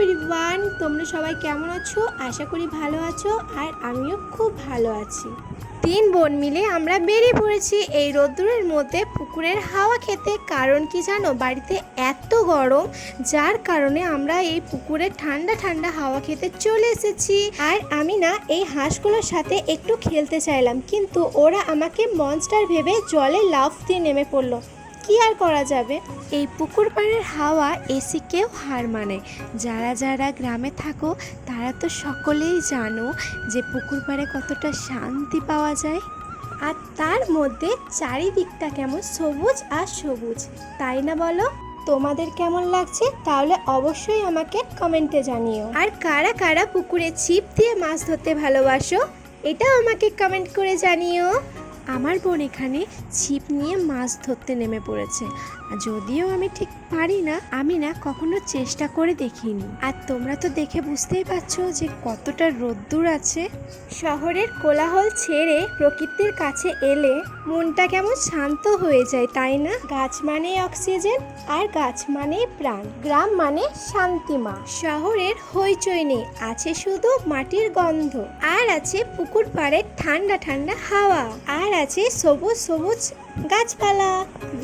Everyone, তোমরা সবাই কেমন আছো? আশা করি ভালো আছো, আর আমিও খুব ভালো আছি। 3 বোন মিলে আমরা বেরিয়ে পড়েছি এই রোদ্দুরের মধ্যে পুকুরের হাওয়া খেতে। কারণ কি জানো, বাড়িতে এত গরম, যার কারণে আমরা এই পুকুরের ঠান্ডা ঠান্ডা হাওয়া খেতে চলে এসেছি। আর আমি না এই হাঁসগুলোর সাথে একটু খেলতে চাইলাম, কিন্তু ওরা আমাকে মনস্টার ভেবে জলে লাফ দিয়ে নেমে পড়লো। কি আর করা যাবে, এই পুকুর পাড়ের হাওয়া এসিকেও হার মানে। যারা যারা গ্রামে থাকো তারা তো সকলেই জানো যে পুকুর পাড়ে কতটা শান্তি পাওয়া যায়, আর তার মধ্যে চারিদিকটা কেমন সবুজ আর সবুজ, তাই না বলো? তোমাদের কেমন লাগছে তাহলে অবশ্যই আমাকে কমেন্টে জানিও। আর কারা কারা পুকুরে ছিপ দিয়ে মাছ ধরতে ভালোবাসো এটাও আমাকে কমেন্ট করে জানিও। আমার বোন এখানে ছিপ নিয়ে মাছ ধরতে নেমে পড়েছে। আর যদিও আমি ঠিক পারি না, আমি না কখনো চেষ্টা করে দেখিনি। আর তোমরা তো দেখে বুঝতেই পারছো যে কতটা রোদ্দুর আছে। শহরের কোলাহল ছেড়ে প্রকৃতির কাছে এলে মনটা কেমন শান্ত হয়ে যায়, তাই না? গাছ মানে অক্সিজেন, আর গাছ মানে প্রাণ। গ্রাম মানে শান্তিমা। শহরের হইচই নেই, আছে শুধু মাটির গন্ধ, আর আছে পুকুর পাড়ের ঠান্ডা ঠান্ডা হাওয়া, আর আছে সবুজ সবুজ গাছপালা।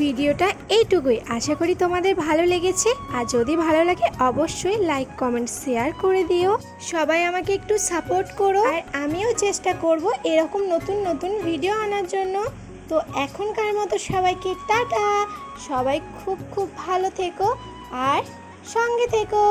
ভিডিওটা এইটুকুই, আশা করি তোমাদের ভালো লেগেছে। আর যদি ভালো লাগে অবশ্যই লাইক কমেন্ট শেয়ার করে দিও। সবাই আমাকে একটু সাপোর্ট করো, আর আমিও চেষ্টা করব এরকম নতুন নতুন ভিডিও আনার জন্য। তো এখনকার মতো সবাইকে টাটা। সবাই খুব খুব ভালো থেকো আর সঙ্গে থেকো।